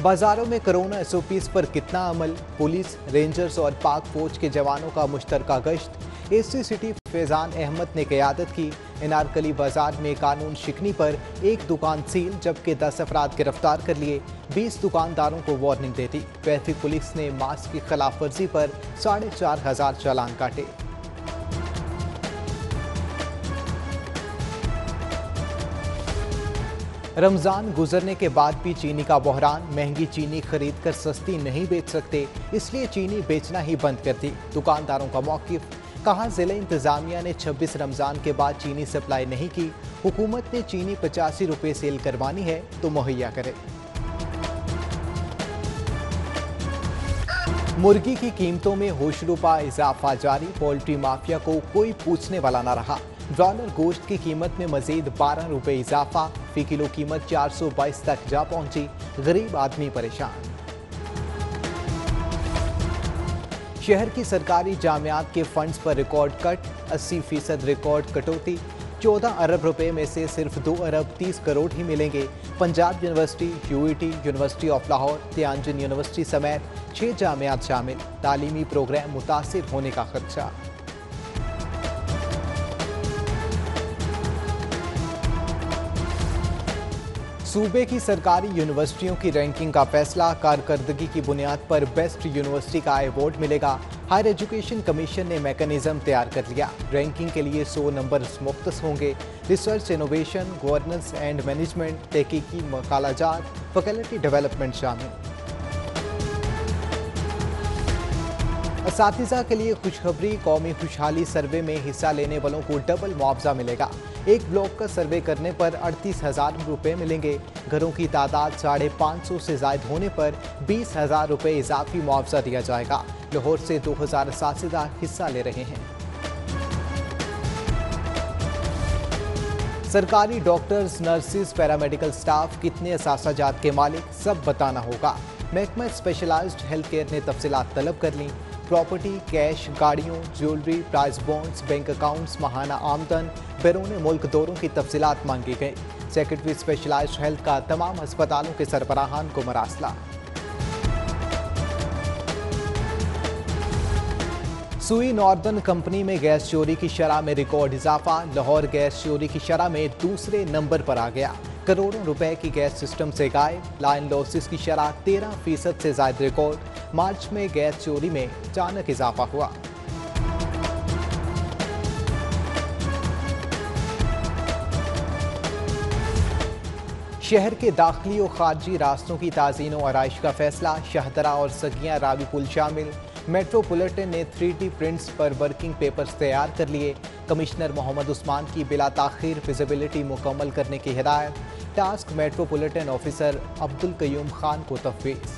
बाजारों में corona SOPs पर कितना अमल? पुलिस, रेंजर्स और पाक फौज के जवानों का मुश्तरका गश्त। एसी सिटी फैजान अहमद ने क़यादत की। अनारकली बाजार में कानून शिकनी पर एक दुकान सील, जबकि 10 अफराद गिरफ्तार कर लिए। 20 दुकानदारों को वार्निंग दे दी। ट्रैफिक पुलिस ने मास्क की खिलाफ वर्जी पर 4,500 चालान काटे। रमजान गुजरने के बाद भी चीनी का बहरान। महंगी चीनी खरीद कर सस्ती नहीं बेच सकते, इसलिए चीनी बेचना ही बंद कर दी। दुकानदारों का मौकिफ। कहा, जिला इंतजामिया ने 26 रमजान के बाद चीनी सप्लाई नहीं की। हुकूमत ने चीनी 85 रुपये सेल करवानी है तो मुहैया करे। मुर्गी की कीमतों में होशरुबा इजाफा जारी। पोल्ट्री माफिया को कोई पूछने वाला न रहा। ब्रॉयलर गोश्त की कीमत में मजीद 12 रुपये इजाफा। फी किलो कीमत 422 तक जा पहुंची। गरीब आदमी परेशान। शहर की सरकारी जामियात के फंड्स पर रिकॉर्ड कट। 80% रिकॉर्ड कटौती। 14 अरब रुपए में से सिर्फ 2 अरब 30 करोड़ ही मिलेंगे। Punjab university, UET, university of Lahore, Tianjin university समेत 6 जामियात शामिल। तालीमी प्रोग्राम मुतासिर होने का खदशा। सूबे की सरकारी यूनिवर्सिटियों की रैंकिंग का फैसला। कारकर्दगी की बुनियाद पर बेस्ट यूनिवर्सिटी का अवार्ड मिलेगा। हायर एजुकेशन कमीशन ने मैकेनिज्म तैयार कर लिया। रैंकिंग के लिए 100 नंबर मुख्तस होंगे। Research, innovation, governance and management, तहकीकी मकालाजात, फैकल्टी डेवलपमेंट शामिल। असातिज़ा के लिए खुशखबरी। कौमी खुशहाली सर्वे में हिस्सा लेने वालों को डबल मुआवजा मिलेगा। एक ब्लॉक का सर्वे करने पर 38,000 रुपये मिलेंगे। घरों की तादाद 550 से जायद होने पर 20,000 रुपये इजाफी मुआवजा दिया जाएगा। लाहौर से 2000 असातिज़ा हिस्सा ले रहे हैं। सरकारी डॉक्टर्स, नर्सिस, पैरामेडिकल स्टाफ कितने असासाजात के मालिक, सब बताना होगा। महकमा स्पेशलाइज्ड हेल्थ केयर ने तफसीलात तलब कर ली। प्रॉपर्टी, कैश, गाड़ियों, jewellery, price bonds, bank accounts, माहाना आमदन, बैरून मुल्क दौरों की तफसीलात मांगी गई। सेक्रेटरी स्पेशलाइज्ड हेल्थ का तमाम अस्पतालों के सरबराहान को मरासला। सुई नॉर्दर्न कंपनी में गैस चोरी की शरह में रिकॉर्ड इजाफा। लाहौर गैस चोरी की शरह में दूसरे नंबर पर आ गया। करोड़ों रुपए की गैस सिस्टम से गायब। लाइन लॉसेस की शरह 13% से ज्यादा रिकॉर्ड। मार्च में गैस चोरी में अचानक इजाफा हुआ। शहर के दाखिली और खारजी रास्तों की ताज़ीन और आराइश का फैसला। शाहदरा और सगियां रावी पुल शामिल। मेट्रोपॉलिटन ने 3D प्रिंट्स पर वर्किंग पेपर्स तैयार कर लिए। कमिश्नर मोहम्मद उस्मान की बिला ताखीर फिजिबिलिटी मुकम्मल करने की हिदायत। Task metropolitan officer Abdul Qayyum Khan को तफवीज़।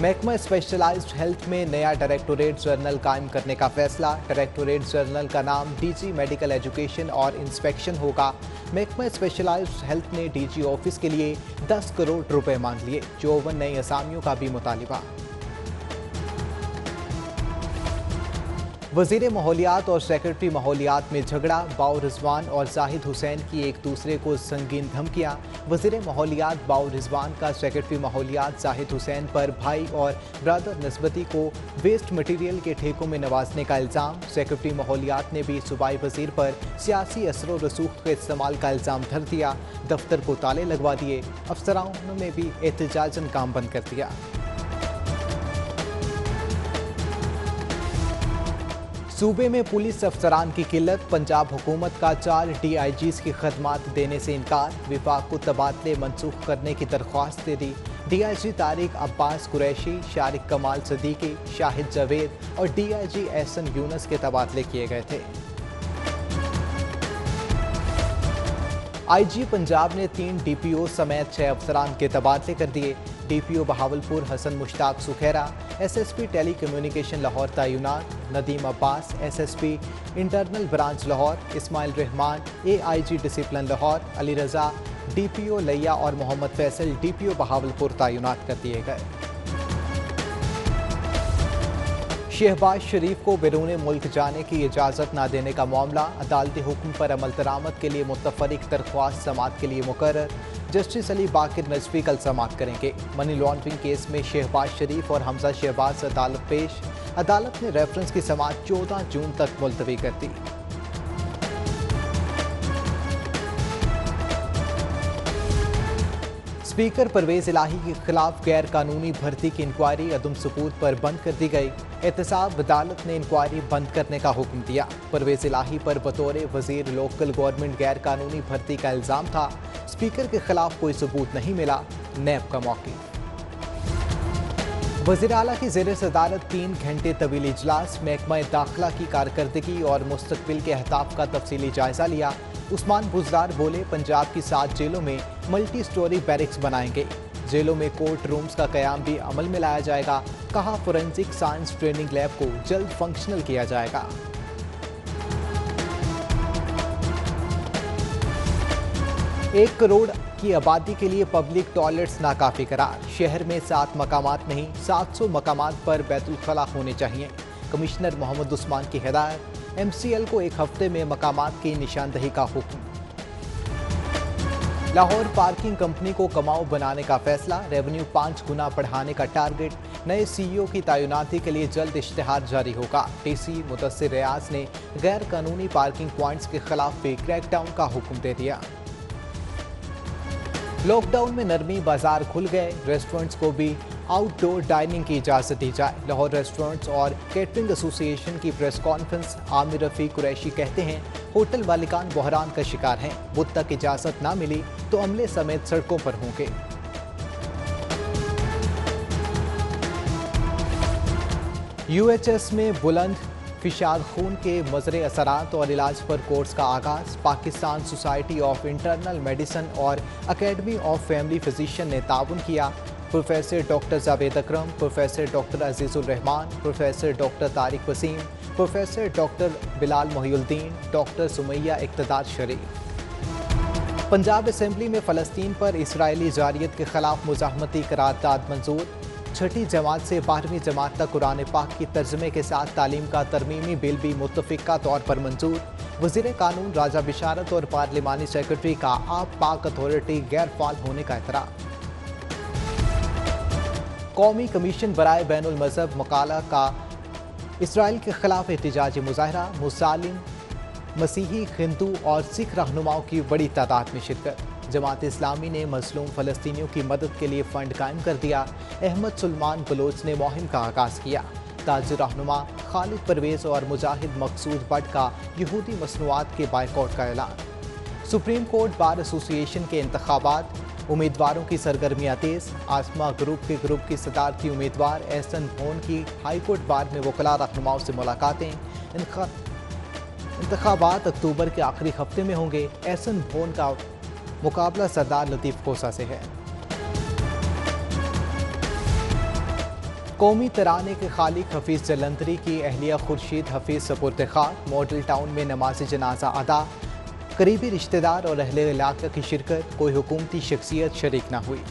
महकमा स्पेशलाइज्ड हेल्थ में नया डायरेक्टोरेट जनरल कायम करने का फैसला। डायरेक्टोरेट जनरल का नाम डीजी मेडिकल एजुकेशन और इंस्पेक्शन होगा। महकमा स्पेशलाइज्ड हेल्थ ने डीजी ऑफिस के लिए 10 करोड़ रुपए मांग लिए। 54 नई असामियों का भी मुतालिबा। वजीर माहौलियात और सेक्रेटरी माहौलियात में झगड़ा। बाउ रिजवान और जाहिद हुसैन की एक दूसरे को संगीन धमकियां। वजीर माहौलियात बाउ रिजवान का सेक्रेटरी माहौलियात जाहिद हुसैन पर भाई और ब्रदर नस्बती को वेस्ट मटीरियल के ठेकों में नवाजने का इल्ज़ाम। सेक्रेटरी माहौलियात ने भी सूबाई वजीर पर सियासी असर व रसूख के इस्तेमाल का इल्ज़ाम धर दिया। दफ्तर को ताले लगवा दिए। अफसरानों ने भी एहतजाजन काम बंद कर दिया। सूबे में पुलिस अफसरान की किल्लत। पंजाब हुकूमत का 4 DIGs की खदमात देने से इनकार। विफाक को तबादले मनसूख करने की दरख्वास्त दे दी। DIG तारिक अब्बास कुरैशी, शारिक कमाल सदीकी, शाहिद जावेद और DIG एहसन यूनस के तबादले किए गए थे। IG पंजाब ने 3 DPO समेत 6 अफसरान के तबादले कर दिए। DPO Bahawalpur Hasan Mushtaq Sukhera, SSP telecommunication Lahore तैनात। Nadeem Abbas SSP internal branch Lahore. Ismail Rehman AIG discipline Lahore. Ali Raza DPO लिया और मोहम्मद फैसल DPO बहावलपुर तैनात कर दिए गए। शहबाज शरीफ को बैरून मुल्क जाने की इजाज़त न देने का मामला, अदालती हुक्म पर अमल दरामद के लिए मुतफरिक दरख्वास्त समात के लिए मुकर्रर। जस्टिस अली बाकिर नजफी कल समात करेंगे। मनी लॉन्ड्रिंग केस में शहबाज शरीफ और हमजा शहबाज अदालत पेश। अदालत ने रेफरेंस की समात 14 जून तक मुलतवी कर दी। स्पीकर परवेज इलाही के खिलाफ गैर कानूनी भर्ती की इंक्वायरी अदम सबूत पर बंद कर दी गई। एहतसाब अदालत ने इंक्वायरी बंद करने का हुक्म दिया। परवेज इलाही पर बतौर वजीर लोकल गवर्नमेंट गैर कानूनी भर्ती का इल्जाम था। स्पीकर के खिलाफ कोई सबूत नहीं मिला। नैब का मौक़िफ़। वज़ीर आला की ज़ेर सदारत 3 घंटे तवील इजलास, महकमा दाखिला की कारकर्दगी और मुस्तकबिल के अहदाफ का तफसीली जायजा लिया। उस्मान बुज़दार बोले, पंजाब की 7 जेलों में मल्टी स्टोरी बैरिक्स बनाएंगे। जेलों में कोर्ट रूम्स का कयाम भी अमल में लाया जाएगा। कहा, फोरेंसिक साइंस ट्रेनिंग लैब को जल्द फंक्शनल किया जाएगा। 1 करोड़ की आबादी के लिए पब्लिक टॉयलेट्स नाकाफी करार। शहर में 7 मकामात नहीं 700 मकामात पर बैतुल खला होने चाहिए। कमिश्नर मोहम्मद उस्मान की हिदायत। MCL को 1 हफ्ते में मकामात की निशानदही का हुक्म। लाहौर पार्किंग कंपनी को कमाऊ बनाने का फैसला, रेवेन्यू 5 गुना बढ़ाने का टारगेट। नए CEO की तैनाती के लिए जल्द इश्तिहार जारी होगा। TC मुदस्सिर रियाज ने गैर कानूनी पार्किंग पॉइंट्स के खिलाफ भी क्रैकडाउन का हुक्म दे दिया। लॉकडाउन में नरमी, बाजार खुल गए। रेस्टोरेंट्स को भी आउटडोर डाइनिंग की इजाज़त दी जाए। लाहौर रेस्टोरेंट्स और केटरिंग एसोसिएशन की प्रेस कॉन्फ्रेंस। आमिर रफ़ीक कुरैशी कहते हैं, होटल मालिकान बहरान का शिकार हैं। बुध तक इजाज़त ना मिली तो अमले समेत सड़कों पर होंगे। UHS में बुलंद फिशाद खून के मज़रे असरात और इलाज पर कोर्स का आगाज़। Pakistan society of internal medicine और अकेडमी ऑफ फैमिली फिजिशियन ने ताउन किया। Professor doctor Javed Akram, professor doctor Azizur Rehman, professor doctor Tariq Waseem, professor doctor Bilal Mohiuddin, doctor Sumaiya Iqtidar Sharif. Punjab assembly में फ़लस्तीन पर इसराइली जारियत के खिलाफ मुज़ाहमती करारदाद मंजूर। 6ठी जमात से 12वीं जमात तक कुरान पाक की तर्जमे के साथ तालीम का तरमीमी बिल भी मुत्तफ़िक़ा तौर पर मंजूर। वज़ीर कानून राजा बिशारत और पार्लिमानी सेक्रेटरी का आप पाक अथॉरिटी गैर फाल होने का एतराफ़। कौमी कमीशन बराए बैनुल मज़हब मकाला का इसराइल के खिलाफ एहतजाजी मुजाहरा। मुसालिम, मसीही, हिंदू और सिख रहनुमाओं की बड़ी तादाद में शिरकत। जमात इस्लामी ने मज़लूम फ़लस्तीनियों की मदद के लिए फ़ंड कायम कर दिया। अहमद सुलेमान बलोच ने मुहिम का आगाज़ किया। ताज रहनुमा खालिद परवेज़ और मुजाहिद मकसूद भट्ट का यहूदी मसनूआत के बायकॉट का ऐलान। सुप्रीम कोर्ट बार एसोसिएशन के इंतखाबात, उम्मीदवारों की सरगर्मियाँ तेज़। आसमा ग्रुप के ग्रुप की सदारती उम्मीदवार एहसन भोन की हाईकोर्ट बार में वकला रहनुमाओं से मुलाकातें। इंतखाबात अक्टूबर के आखिरी हफ्ते में होंगे। एहसन भोन का मुकाबला सरदार लतीफ़ खोसा से है। कौमी तराने के खालिक हफीज़ जलंधरी की अहलिया खुर्शीद हफीज़ सपुर्द खाक। मॉडल टाउन में नमाज जनाजा अदा। करीबी रिश्तेदार और अहले इलाका की शिरकत। कोई हुकूमती शख्सियत शरीक न हुई।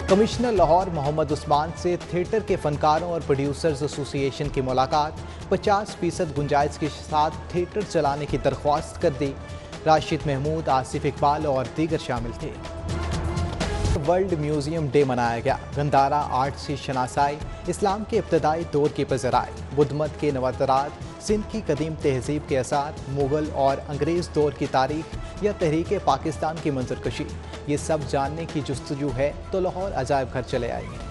कमिश्नर लाहौर मोहम्मद उस्मान से थिएटर के फनकारों और प्रोड्यूसर्स एसोसिएशन की मुलाकात। 50% गुंजाइश के साथ थिएटर चलाने की दरख्वास्त कर दी। राशिद महमूद, आसिफ इकबाल और दीगर शामिल थे। वर्ल्ड म्यूजियम डे मनाया गया। गंदारा आर्ट से शनासाई, इस्लाम के इब्तदाई दौर की पज़राए, बुद्ध मत के नवातरात, सिंध की कदीम तहजीब के असार, मुग़ल और अंग्रेज़ दौर की तारीख या तहरीक पाकिस्तान की मंजरकशी, ये सब जानने की जुस्तजू है तो लाहौर अजायब घर चले आइए।